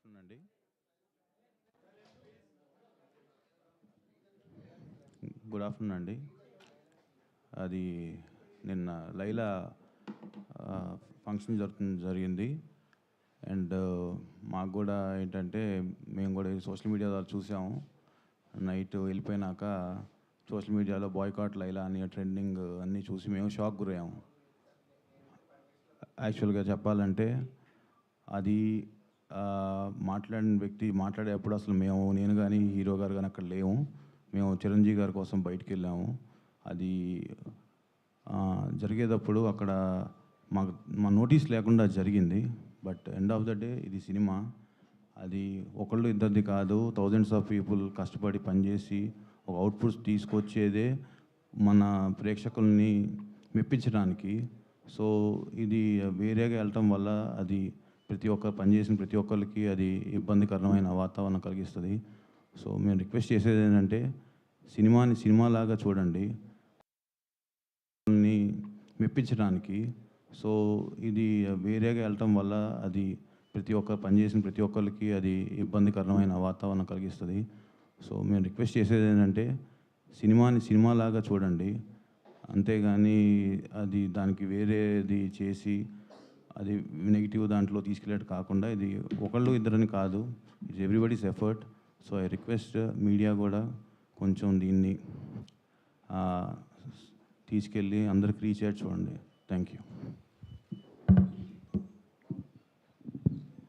Afternoon అండి. Good afternoon అండి. అది నిన్న లైలా ఫంక్షన్ జరిగింది. అండ్ మాకు కూడా ఏంటంటే మేము కూడా సోషల్ మీడియా ద్వారా చూసాము. నైట్ వెళ్ళిపోయినాక సోషల్ మీడియాలో బాయ్కాట్ లైలా అని ట్రెండింగ్ అన్నీ చూసి మేము షాక్ గురయ్యాము. యాక్చువల్గా చెప్పాలంటే అది మాట్లాడిన వ్యక్తి మాట్లాడేటప్పుడు అసలు నేను కానీ హీరో గారు కానీ అక్కడ లేము. మేము చిరంజీవి గారి కోసం బయటికి వెళ్ళాము. అది జరిగేటప్పుడు అక్కడ మా నోటీస్ లేకుండా జరిగింది. But end of the day ఇది సినిమా. అది ఒకళ్ళు ఇద్దరిది కాదు, థౌజండ్స్ ఆఫ్ పీపుల్ కష్టపడి పనిచేసి ఒక అవుట్పుట్స్ తీసుకొచ్చేదే మన ప్రేక్షకుల్ని మెప్పించడానికి. సో ఇది వేరేగా వెళ్ళటం వల్ల అది పనిచేసిన ప్రతి ఒక్కరికి అది ఇబ్బందికరమైన వాతావరణం కలిగిస్తుంది. సో మేము రిక్వెస్ట్ చేసేది ఏంటంటే సినిమాని సినిమాలాగా చూడండి మెప్పించడానికి. సో ఇది వేరేగా వెళ్ళటం వల్ల అది పనిచేసిన ప్రతి ఒక్కరికి అది ఇబ్బందికరమైన వాతావరణం కలిగిస్తుంది. సో మేము రిక్వెస్ట్ చేసేది ఏంటంటే సినిమాని సినిమాలాగా చూడండి, అంతేగాని అది దానికి వేరేది చేసి అది నెగిటివ్ దాంట్లో తీసుకెళ్ళేట్టు కాకుండా ఇది ఒకళ్ళు ఇద్దరని కాదు, it's everybody's effort. So I request media కూడా కొంచెం దీన్ని తీసుకెళ్ళి అందరికి రీచ్ అయ్యేట్టు చూడండి. Thank you.